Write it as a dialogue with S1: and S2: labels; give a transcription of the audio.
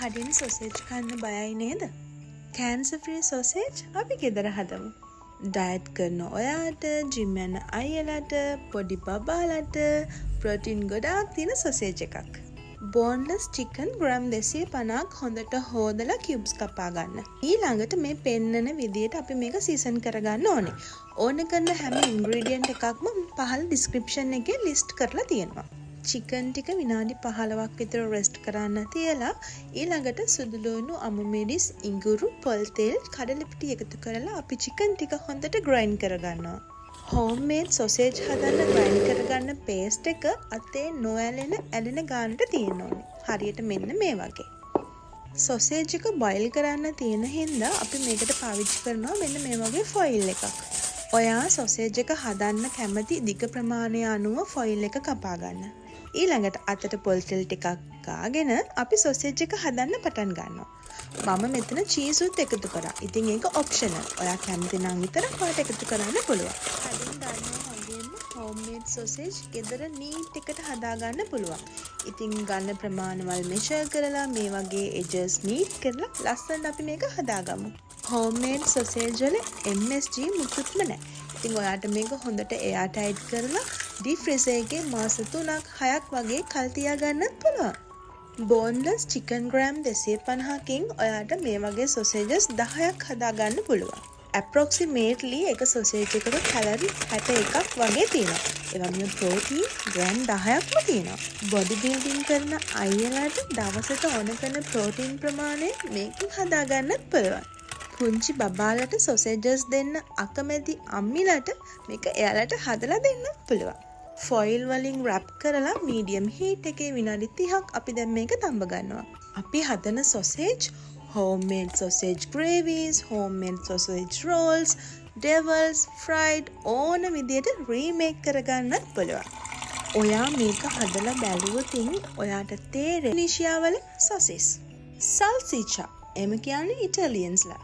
S1: කඩින් sausage කන්න බයයි නේද? කැන්සර් ෆ්‍රී සොසේජ් අපි ගෙදර හදමු. ඩයට් කරන ඔයාට, ජිම් යන අයියලට, පොඩි බබාලට ප්‍රෝටීන් ගොඩාක් තියෙන සොසේජ් එකක්. බෝන්ලස් චිකන් ග්‍රෑම් 250ක් හොඳට හොදලා කියුබ්ස් කපා ගන්න. ඊළඟට මේ පෙන්නන විදියට අපි මේක සීසන් කරගන්න ඕනේ. ඕන කරන හැම ඉන්ග්‍රීඩියන්ට් එකක්ම පහළ ඩිස්ක්‍රිප්ෂන් එකේ ලිස්ට් කරලා තියෙනවා. චිකන් ටික විනාඩි 15ක් විතර රෙස්ට් කරන්න තියලා ඊළඟට සුදු ලුණු, අමු මිරිස්, ඉඟුරු, පොල් තෙල්, කඩල පිටි එකතු කරලා අපි චිකන් ටික හොඳට ග්‍රයින්ඩ් කරගන්නවා. හෝම්මේඩ් සොසේජ් හදන්න ග්‍රයින්ඩ් කරගන්න පේස්ට් එක අතේ ඇලෙන ගානට තියෙන්න ඕනේ. හරියට මෙන්න මේ වගේ. සොසේජ් එක බොයිල් කරන්න තියෙන හින්දා අපි මේකට පාවිච්චි කරනවා මෙන්න මේ වගේ ෆොයිල් එකක්. ඔයා සොසේජ් එක හදන්න කැමති දිග ප්‍රමාණය අනුව ෆොයිල් එක කපා ගන්න. ඊළඟට අතට පොල් තෙල් ටිකක් ගාගෙන අපි සොසේජ් එක හදන්න පටන් ගන්නවා. මම මෙතන චීසුත් එකතු කරා. ඉතින් ඒක ඔප්ෂනල්. ඔයා කැමති නම් විතරක් ඔයාට එකතු කරන්න පුළුවන්. කලින් ගන්නවා වගේම හෝම්මේඩ් සොසේජ් ගෙදර නීට් එකට හදා ගන්න පුළුවන්. ඉතින් ගන්න ප්‍රමාණවල් මෙෂර් කරලා මේ වගේ එජස් නීට් කරලා ලස්සනට අපි මේක හදාගමු. හෝම්මේඩ් සොසේජ් වල MSG මුකුත්ම නැහැ. ඉතින් ඔයාට මේක හොඳට එයාර් ටයිට් කරලා ඩීප් ෆ්‍රීසර් එකේ මාස 3ක් 6ක් වගේ කල් තියා ගන්නත් පුළුවන්. බෝන්ලස් චිකන් ග්‍රෑම් 250කින් ඔයාට මේ වගේ සොසේජස් 10ක් හදා ගන්න පුළුවන්. ඇප්‍රොක්සිමේට්ලි එක සොසේජ් එකකට කැලරි 61ක් වගේ තියෙනවා. ඒ වගේම ප්‍රෝටීන් ග්‍රෑම් 10ක්ම තියෙනවා. බොඩි බිල්ඩින් කරන අයියලාට දවසට ඕන කරන ප්‍රෝටීන් ප්‍රමාණය මේකෙන් හදා ගන්නත් පුළුවන්. පුංචි බබාලට සොසේජස් දෙන්න අකමැති අම්මිලට මේක එයාලට හදලා දෙන්නත් පුළුවන්. ෆොයිල් වලින් රැප් කරලා මීඩියම් හීට් එකේ විනාඩි 30ක් අපි දැන් මේක තඹ ගන්නවා. අපි හදන sausage homemade sausage gravies, homemade sausage rolls, devils, fried ඕන විදියට රීමේක් කරගන්නත් පුළුවන්. ඔයා මේක හදලා බැලුවොතින් ඔයාට තේරෙන්නේ ඉන්ඩෝනීසියා වල සොසිස්. සල්සිචා එම කියන්නේ ඉටාලියන්ස්ලා.